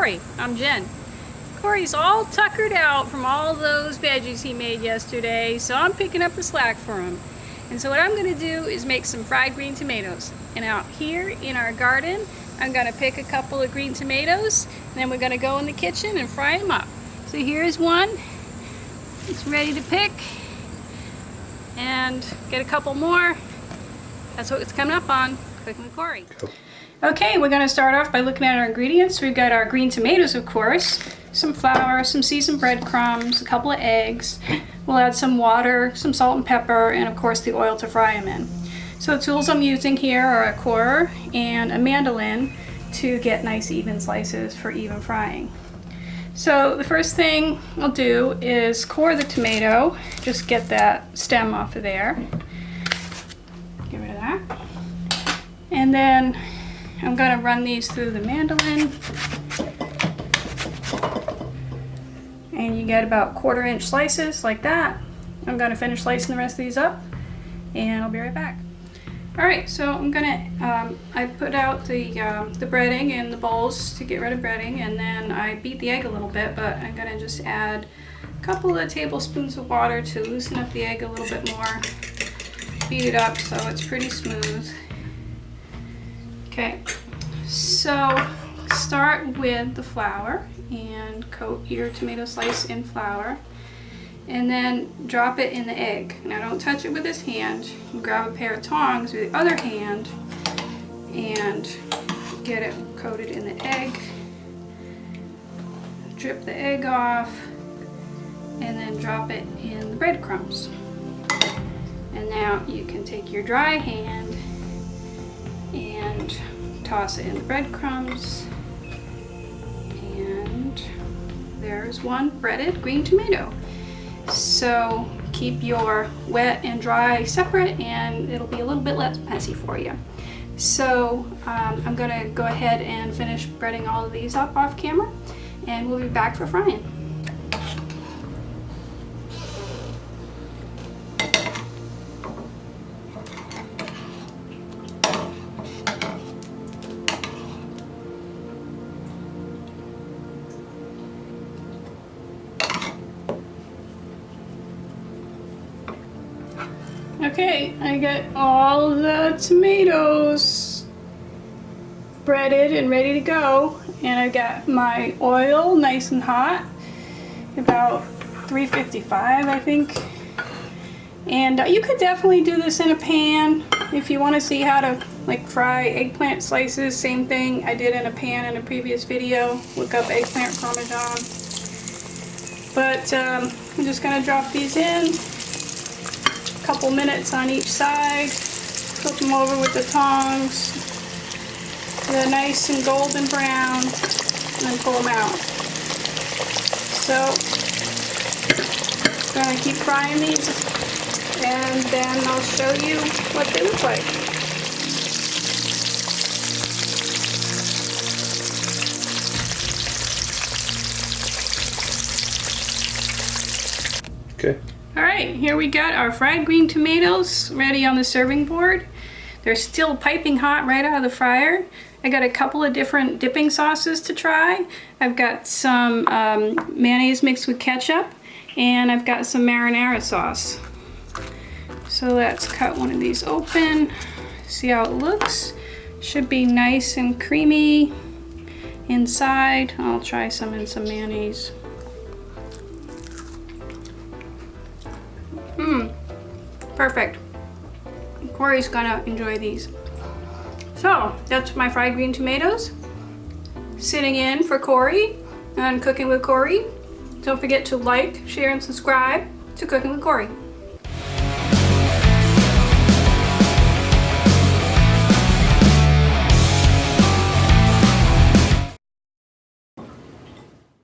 Corey. I'm Jen. Corey's all tuckered out from all those veggies he made yesterday, so I'm picking up the slack for him. And so what I'm going to do is make some fried green tomatoes. And out here in our garden, I'm going to pick a couple of green tomatoes, and then we're going to go in the kitchen and fry them up. So here's one. It's ready to pick. And get a couple more. That's what it's coming up on Cooking with Corey. Okay, we're going to start off by looking at our ingredients. We've got our green tomatoes, of course, some flour, some seasoned breadcrumbs, a couple of eggs. We'll add some water, some salt and pepper, and of course the oil to fry them in. So the tools I'm using here are a corer and a mandolin to get nice even slices for even frying. So the first thing I'll do is core the tomato, just get that stem off of there. Get rid of that. And then I'm going to run these through the mandolin. And you get about 1/4 inch slices like that. I'm going to finish slicing the rest of these up and I'll be right back. Alright, so I'm going to, I put out the breading in the bowls to get rid of breading, and then I beat the egg a little bit, but I'm going to just add a couple of tablespoons of water to loosen up the egg a little bit more. Beat it up so it's pretty smooth. Okay, so start with the flour and coat your tomato slice in flour, and then drop it in the egg. Now don't touch it with this hand. Grab a pair of tongs with the other hand and get it coated in the egg. Drip the egg off and then drop it in the breadcrumbs. And now you can take your dry hand and toss it in the breadcrumbs, and there's one breaded green tomato. So keep your wet and dry separate and it'll be a little bit less messy for you. So I'm going to go ahead and finish breading all of these up off camera, and we'll be back for frying. Okay, I got all the tomatoes breaded and ready to go, and I've got my oil nice and hot, about 355 I think. And you could definitely do this in a pan if you want to see how to fry eggplant slices. Same thing I did in a pan in a previous video. Look up eggplant parmesan. But I'm just going to drop these in. Couple minutes on each side, flip them over with the tongs. They're nice and golden brown, and then pull them out. So I'm going to keep frying these, and then I'll show you what they look like. Okay. Alright, here we got our fried green tomatoes ready on the serving board. They're still piping hot right out of the fryer. I got a couple of different dipping sauces to try. I've got some mayonnaise mixed with ketchup, and I've got some marinara sauce. So let's cut one of these open, see how it looks. Should be nice and creamy inside. I'll try some in some mayonnaise. Perfect. Corey's gonna enjoy these. So that's my fried green tomatoes sitting in for Corey on Cooking with Corey. Don't forget to like, share, and subscribe to Cooking with Corey.